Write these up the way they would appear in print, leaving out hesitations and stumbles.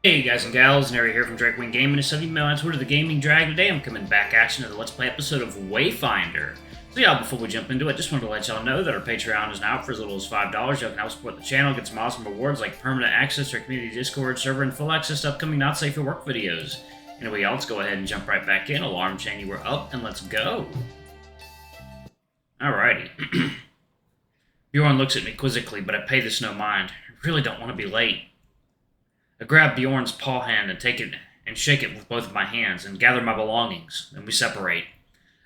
Hey guys and gals, Nary here from Drakewing Gaming. It's Sunday on Twitter, the Gaming Drag. Today I'm coming back at you with a Let's Play episode of Wayfinder. So yeah, before we jump into it, just wanted to let y'all know that our Patreon is now up for as little as $5. Y'all can help support the channel, get some awesome rewards like permanent access to our community Discord server and full access to upcoming Not Safe for Work videos. Anyway, y'all, let's go ahead and jump right back in. Alarm chain, you were up, and let's go. Alrighty. Bjorn looks at me quizzically, but I pay this no mind. I really don't want to be late. I grab Bjorn's paw hand and take it and shake it with both of my hands and gather my belongings. Then we separate.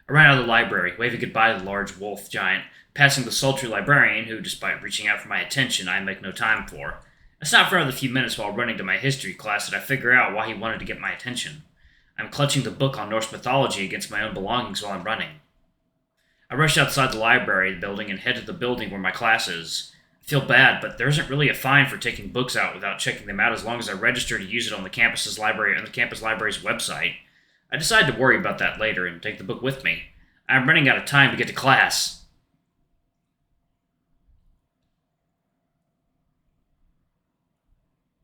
I ran out of the library, waving goodbye to the large wolf giant, passing the sultry librarian who, despite reaching out for my attention, I make no time for. I stop for another few minutes while running to my history class that I figure out why he wanted to get my attention. I'm clutching the book on Norse mythology against my own belongings while I'm running. I rush outside the library building and head to the building where my class is. I feel bad, but there isn't really a fine for taking books out without checking them out as long as I register to use it on the campus library's website. I decide to worry about that later and take the book with me. I'm running out of time to get to class.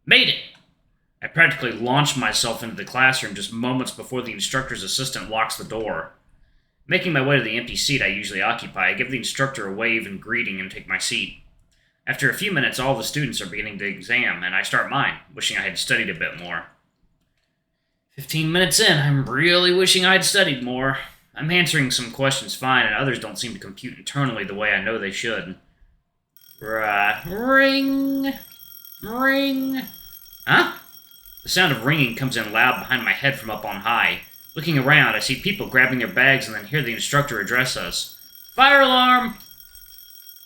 Made it! I practically launch myself into the classroom just moments before the instructor's assistant locks the door. Making my way to the empty seat I usually occupy, I give the instructor a wave and greeting and take my seat. After a few minutes, all the students are beginning the exam, and I start mine, wishing I had studied a bit more. 15 minutes in, I'm really wishing I'd studied more. I'm answering some questions fine, and others don't seem to compute internally the way I know they should. Ring! Ring! Huh? The sound of ringing comes in loud behind my head from up on high. Looking around, I see people grabbing their bags and then hear the instructor address us. Fire alarm!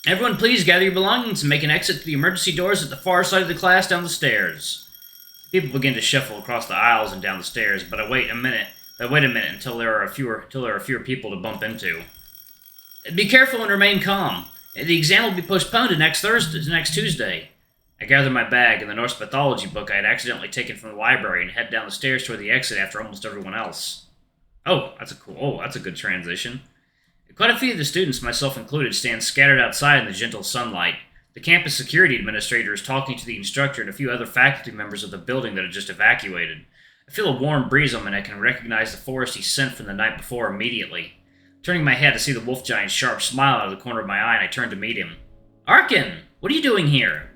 Everyone please gather your belongings and make an exit to the emergency doors at the far side of the class down the stairs. People begin to shuffle across the aisles and down the stairs, but I wait a minute until there are fewer people to bump into. Be careful and remain calm. The exam will be postponed to next Tuesday. I gather my bag and the Norse mythology book I had accidentally taken from the library and head down the stairs toward the exit after almost everyone else. That's a good transition. Quite a few of the students, myself included, stand scattered outside in the gentle sunlight. The campus security administrator is talking to the instructor and a few other faculty members of the building that had just evacuated. I feel a warm breeze on my neck and recognize the forest he scent from the night before immediately. Turning my head to see the wolf giant's sharp smile out of the corner of my eye, and I turn to meet him. Arkyn, what are you doing here?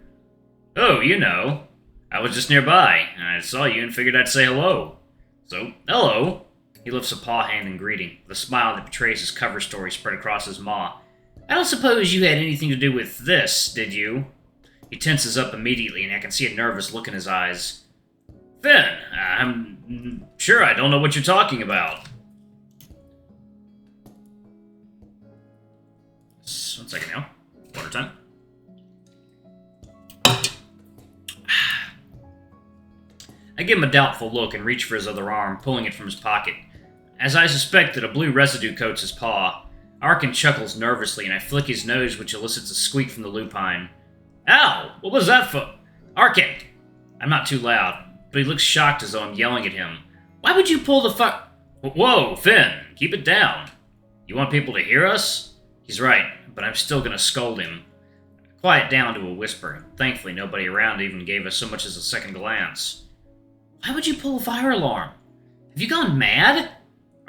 Oh, you know. I was just nearby, and I saw you and figured I'd say hello. So, hello. He lifts a paw hand in greeting, with a smile that betrays his cover story spread across his maw. I don't suppose you had anything to do with this, did you? He tenses up immediately, and I can see a nervous look in his eyes. Fynn, I'm sure I don't know what you're talking about. One second now. Water time. I give him a doubtful look and reach for his other arm, pulling it from his pocket. As I suspected, a blue residue coats his paw. Arkyn chuckles nervously, and I flick his nose, which elicits a squeak from the lupine. Ow! What was that for? Arkyn! I'm not too loud, but he looks shocked as though I'm yelling at him. Why would you pull the Whoa, Fynn! Keep it down. You want people to hear us? He's right, but I'm still gonna scold him. Quiet down to a whisper. Thankfully, nobody around even gave us so much as a second glance. Why would you pull a fire alarm? Have you gone mad?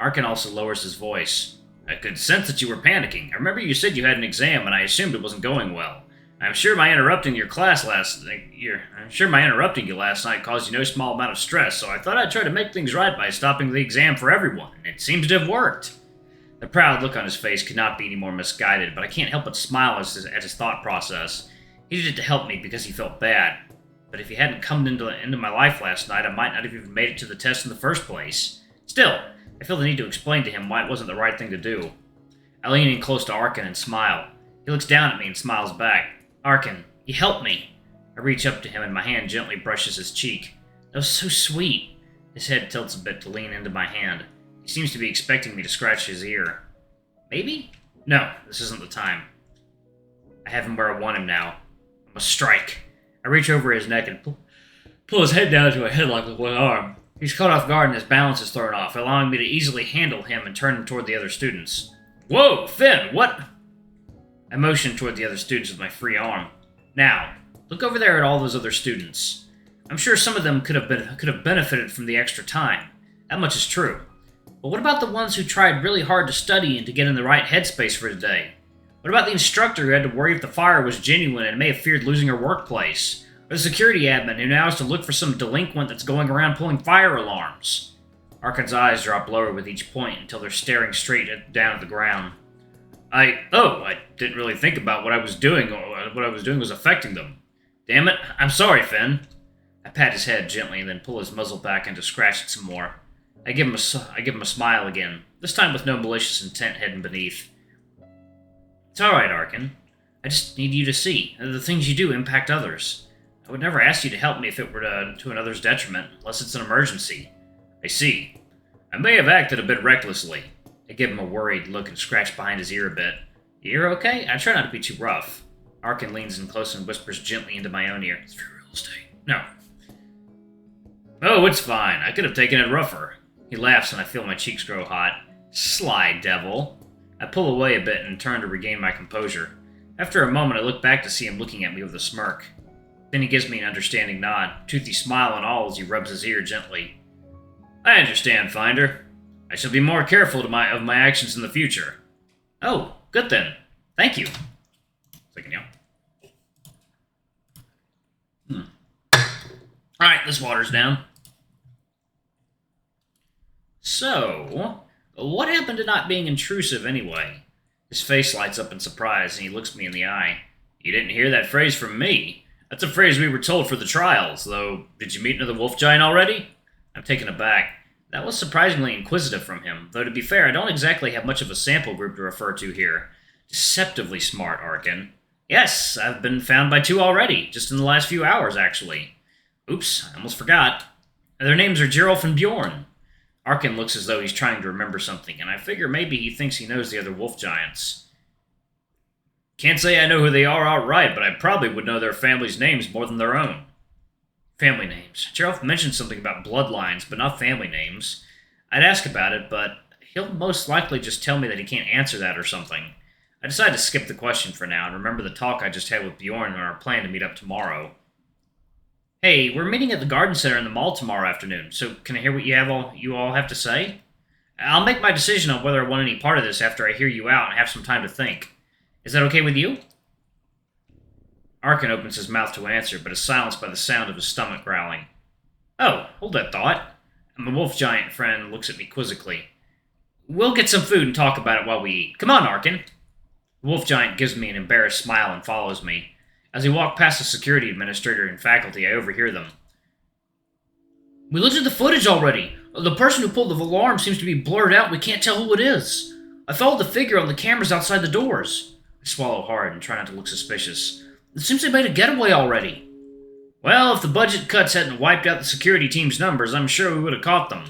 Arkyn also lowers his voice. I could sense that you were panicking. I remember you said you had an exam, and I assumed it wasn't going well. I'm sure my interrupting you last night caused you no small amount of stress, so I thought I'd try to make things right by stopping the exam for everyone, and it seems to have worked. The proud look on his face could not be any more misguided, but I can't help but smile at his thought process. He did it to help me because he felt bad. But if he hadn't come into my life last night, I might not have even made it to the test in the first place. Still, I feel the need to explain to him why it wasn't the right thing to do. I lean in close to Arkyn and smile. He looks down at me and smiles back. Arkyn, you helped me. I reach up to him and my hand gently brushes his cheek. That was so sweet. His head tilts a bit to lean into my hand. He seems to be expecting me to scratch his ear. Maybe? No, this isn't the time. I have him where I want him now. I must strike. I reach over his neck and pull his head down into a headlock with one arm. He's caught off guard and his balance is thrown off, allowing me to easily handle him and turn him toward the other students. Whoa, Fynn, what? I motion toward the other students with my free arm. Now, look over there at all those other students. I'm sure some of them could have benefited from the extra time. That much is true. But what about the ones who tried really hard to study and to get in the right headspace for today? What about the instructor who had to worry if the fire was genuine and may have feared losing her workplace? Or the security admin who now has to look for some delinquent that's going around pulling fire alarms? Arkyn's eyes drop lower with each point until they're staring straight down at the ground. I didn't really think about what I was doing, or what I was doing was affecting them. Damn it, I'm sorry, Fynn. I pat his head gently and then pull his muzzle back and to scratch it some more. I give him a smile again, this time with no malicious intent hidden beneath. It's alright, Arkyn. I just need you to see. The things you do impact others. I would never ask you to help me if it were to another's detriment, unless it's an emergency. I see. I may have acted a bit recklessly. I give him a worried look and scratch behind his ear a bit. You're okay? I try not to be too rough. Arkyn leans in close and whispers gently into my own ear. It's for real estate. No. Oh, it's fine. I could have taken it rougher. He laughs and I feel my cheeks grow hot. Sly devil. I pull away a bit and turn to regain my composure. After a moment, I look back to see him looking at me with a smirk. Then he gives me an understanding nod, toothy smile and all as he rubs his ear gently. I understand, Finder. I shall be more careful of my actions in the future. Oh, good then. Thank you. Second, yeah. Alright, this water's down. So, what happened to not being intrusive anyway? His face lights up in surprise and he looks me in the eye. You didn't hear that phrase from me. That's a phrase we were told for the trials, though. Did you meet another wolf giant already? I'm taken aback. That was surprisingly inquisitive from him, though to be fair, I don't exactly have much of a sample group to refer to here. Deceptively smart, Arkyn. Yes, I've been found by 2 already, just in the last few hours, actually. Oops, I almost forgot. Their names are Geralf and Bjorn. Arkyn looks as though he's trying to remember something, and I figure maybe he thinks he knows the other wolf giants. Can't say I know who they are outright, but I probably would know their families' names more than their own. Family names. Geralf mentioned something about bloodlines, but not family names. I'd ask about it, but he'll most likely just tell me that he can't answer that or something. I decide to skip the question for now and remember the talk I just had with Bjorn and our plan to meet up tomorrow. Hey, we're meeting at the garden center in the mall tomorrow afternoon, so can I hear what you all have to say? I'll make my decision on whether I want any part of this after I hear you out and have some time to think. Is that okay with you? Arkyn opens his mouth to answer, but is silenced by the sound of his stomach growling. Oh, hold that thought. And my wolf giant friend looks at me quizzically. We'll get some food and talk about it while we eat. Come on, Arkyn. The wolf giant gives me an embarrassed smile and follows me. As we walk past the security administrator and faculty, I overhear them. We looked at the footage already. The person who pulled the alarm seems to be blurred out. We can't tell who it is. I followed the figure on the cameras outside the doors. I swallow hard and try not to look suspicious. It seems they made a getaway already. Well, if the budget cuts hadn't wiped out the security team's numbers, I'm sure we would have caught them.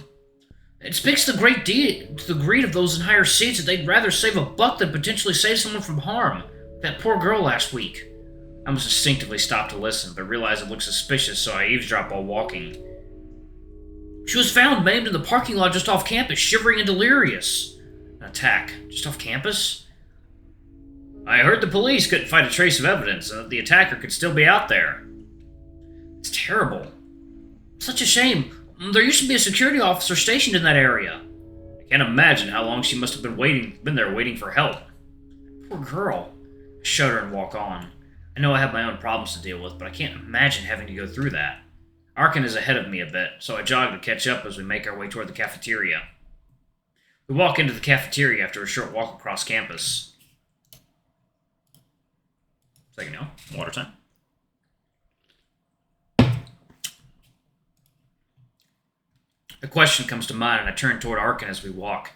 It speaks to the greed of those in higher seats that they'd rather save a buck than potentially save someone from harm. That poor girl last week. I almost instinctively stop to listen, but realize it looks suspicious, so I eavesdrop while walking. She was found maimed in the parking lot just off campus, shivering and delirious. An attack. Just off campus? I heard the police couldn't find a trace of evidence, and that the attacker could still be out there. It's terrible. Such a shame. There used to be a security officer stationed in that area. I can't imagine how long she must have been there waiting for help. Poor girl. I shudder and walk on. I know I have my own problems to deal with, but I can't imagine having to go through that. Arkyn is ahead of me a bit, so I jog to catch up as we make our way toward the cafeteria. We walk into the cafeteria after a short walk across campus. Second now, water time. A question comes to mind, and I turn toward Arkyn as we walk.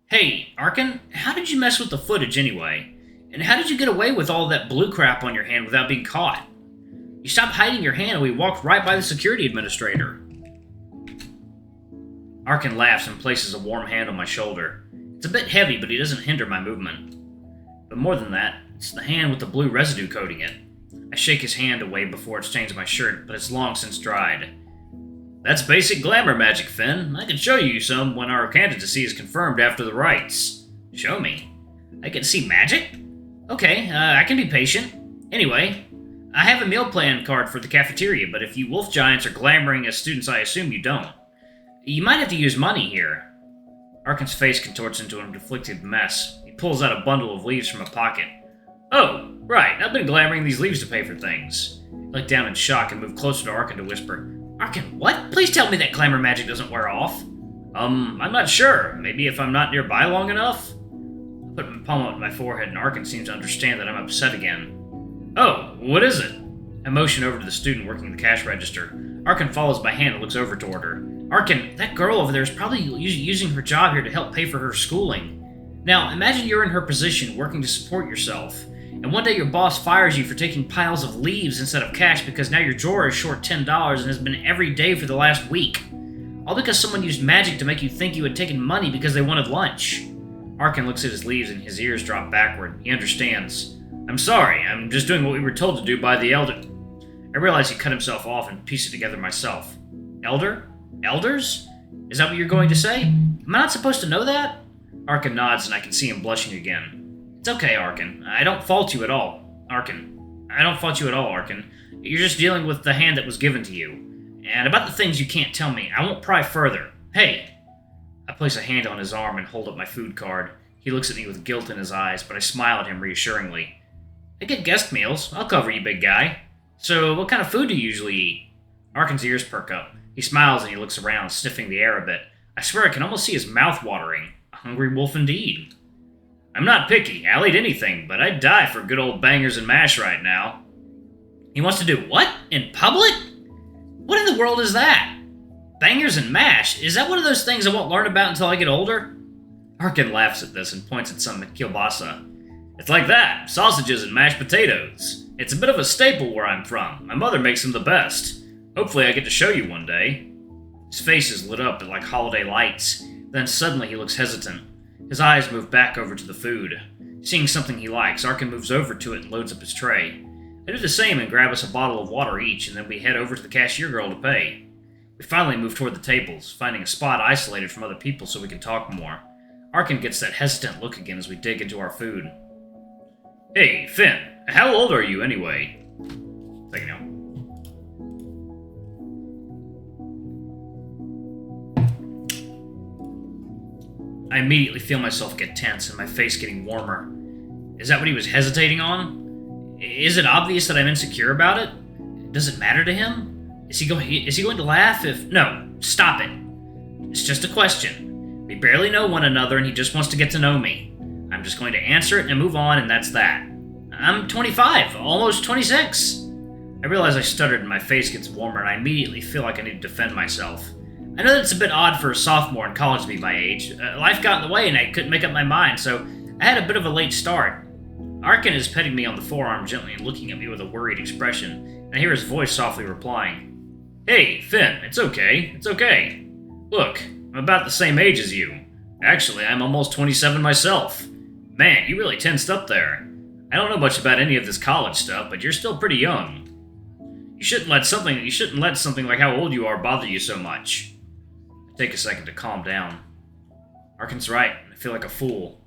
Hey, Arkyn, how did you mess with the footage anyway? And how did you get away with all that blue crap on your hand without being caught? You stopped hiding your hand and we walked right by the security administrator. Arkyn laughs and places a warm hand on my shoulder. It's a bit heavy, but he doesn't hinder my movement. But more than that, it's the hand with the blue residue coating it. I shake his hand away before it stains my shirt, but it's long since dried. That's basic glamour magic, Fynn. I can show you some when our candidacy is confirmed after the rites. Show me. I can see magic? Okay, I can be patient. Anyway, I have a meal plan card for the cafeteria, but if you wolf giants are glamoring as students, I assume you don't. You might have to use money here. Arkyn's face contorts into an afflicted mess. He pulls out a bundle of leaves from a pocket. Oh, right, I've been glamoring these leaves to pay for things. I look down in shock and move closer to Arkyn to whisper, Arkyn, what? Please tell me that glamour magic doesn't wear off. I'm not sure. Maybe if I'm not nearby long enough? I put my palm up to my forehead and Arkyn seems to understand that I'm upset again. Oh, what is it? I motion over to the student working the cash register. Arkyn follows my hand and looks over toward her. Arkyn, that girl over there is probably using her job here to help pay for her schooling. Now, imagine you're in her position, working to support yourself, and one day your boss fires you for taking piles of leaves instead of cash because now your drawer is short $10 and has been every day for the last week. All because someone used magic to make you think you had taken money because they wanted lunch. Arkyn looks at his leaves and his ears drop backward. He understands. I'm sorry, I'm just doing what we were told to do by the elder. I realize he cut himself off and pieced it together myself. Elder? Elders? Is that what you're going to say? Am I not supposed to know that? Arkyn nods and I can see him blushing again. It's okay, Arkyn. I don't fault you at all. Arkyn. I don't fault you at all, Arkyn. You're just dealing with the hand that was given to you. And about the things you can't tell me, I won't pry further. Hey! I place a hand on his arm and hold up my food card. He looks at me with guilt in his eyes, but I smile at him reassuringly. I get guest meals. I'll cover you, big guy. So, what kind of food do you usually eat? Arkyn's ears perk up. He smiles and he looks around, sniffing the air a bit. I swear I can almost see his mouth watering. A hungry wolf indeed. I'm not picky. I'll eat anything, but I'd die for good old bangers and mash right now. He wants to do what? In public? What in the world is that? Bangers and mash? Is that one of those things I won't learn about until I get older? Arkyn laughs at this and points at some kielbasa. It's like that, sausages and mashed potatoes. It's a bit of a staple where I'm from. My mother makes them the best. Hopefully I get to show you one day. His face is lit up like holiday lights. Then suddenly he looks hesitant. His eyes move back over to the food. Seeing something he likes, Arkyn moves over to it and loads up his tray. I do the same and grab us a bottle of water each, and then we head over to the cashier girl to pay. We finally move toward the tables, finding a spot isolated from other people so we can talk more. Arkyn gets that hesitant look again as we dig into our food. Hey, Fynn, how old are you anyway? Take it now. I immediately feel myself get tense and my face getting warmer. Is that what he was hesitating on? Is it obvious that I'm insecure about it? Does it matter to him? Is he going to laugh if... No, stop it. It's just a question. We barely know one another and he just wants to get to know me. I'm just going to answer it and move on, and that's that. I'm 25, almost 26. I realize I stuttered and my face gets warmer, and I immediately feel like I need to defend myself. I know that it's a bit odd for a sophomore in college to be my age. Life got in the way and I couldn't make up my mind, so I had a bit of a late start. Arkyn is petting me on the forearm gently and looking at me with a worried expression, and I hear his voice softly replying. Hey, Fynn, it's okay. It's okay. Look, I'm about the same age as you. Actually, I'm almost 27 myself. Man, you really tensed up there. I don't know much about any of this college stuff, but you're still pretty young. You shouldn't let something like how old you are bother you so much. I take a second to calm down. Arkyn's right. I feel like a fool.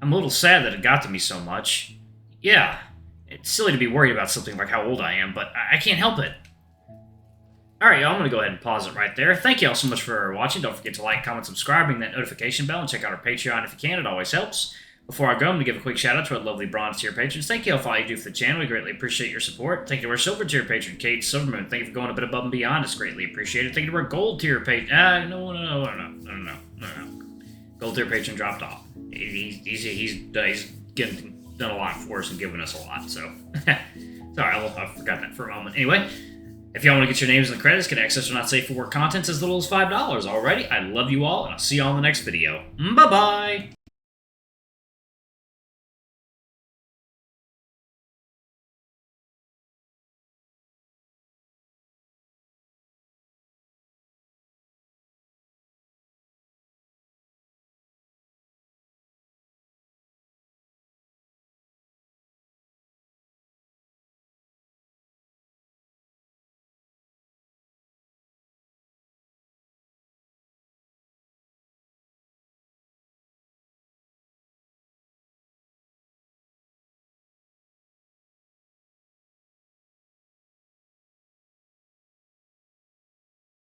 I'm a little sad that it got to me so much. Yeah, it's silly to be worried about something like how old I am, but I can't help it. Alright, y'all, I'm going to go ahead and pause it right there. Thank you all so much for watching. Don't forget to like, comment, subscribe, ring that notification bell, and check out our Patreon if you can. It always helps. Before I go, I'm going to give a quick shout out to our lovely bronze tier patrons. Thank you all for all you do for the channel. We greatly appreciate your support. Thank you to our silver tier patron, Kate Silvermoon. Thank you for going a bit above and beyond. It's greatly appreciated. Thank you to our gold tier patron. No. Gold tier patron dropped off. He's done a lot for us and given us a lot, so. Sorry, I forgot that for a moment. Anyway, if y'all want to get your names in the credits, get access to not safe for work contents as little as $5 already. I love you all, and I'll see you all in the next video. Bye-bye!